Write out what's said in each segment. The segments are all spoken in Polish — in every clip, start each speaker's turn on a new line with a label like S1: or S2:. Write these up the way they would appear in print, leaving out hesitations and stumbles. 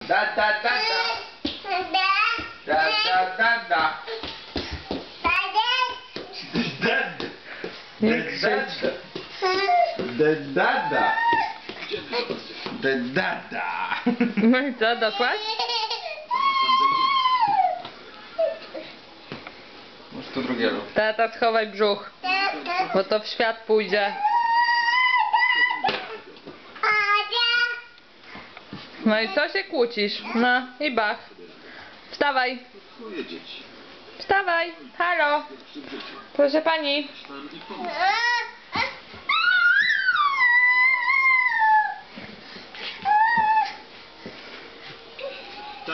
S1: Da da da da. Da da da da.
S2: Nie krzycz.
S1: Da.
S2: No i co, doszłaś?
S1: Może to drugiego.
S2: Tata, schowaj brzuch, bo to w świat pójdzie. No i co się kłócisz? No i bach. Wstawaj. Wstawaj. Halo. Proszę pani.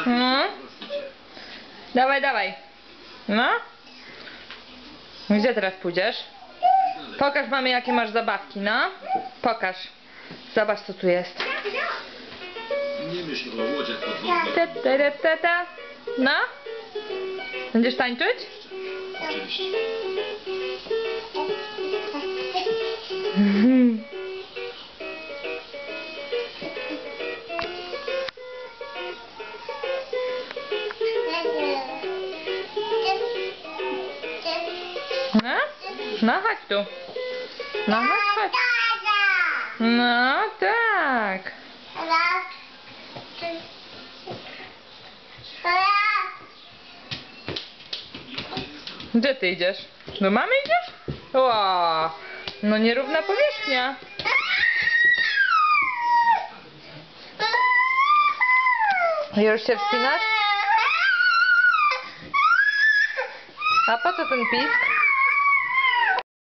S2: No. Dawaj, dawaj. No. Gdzie teraz pójdziesz? Pokaż mamie, jakie masz zabawki, no. Pokaż. Zobacz, co tu jest.
S3: Nie myśl o łodziach podwodnych.
S2: Ta. No? Będziesz tańczyć?
S3: Oczywiście.
S2: No? No chodź tu. No chodź. No tak. Gdzie ty idziesz? Do mamy idziesz? Ła, no nierówna powierzchnia. Już się wspinasz? A po co ten pisk?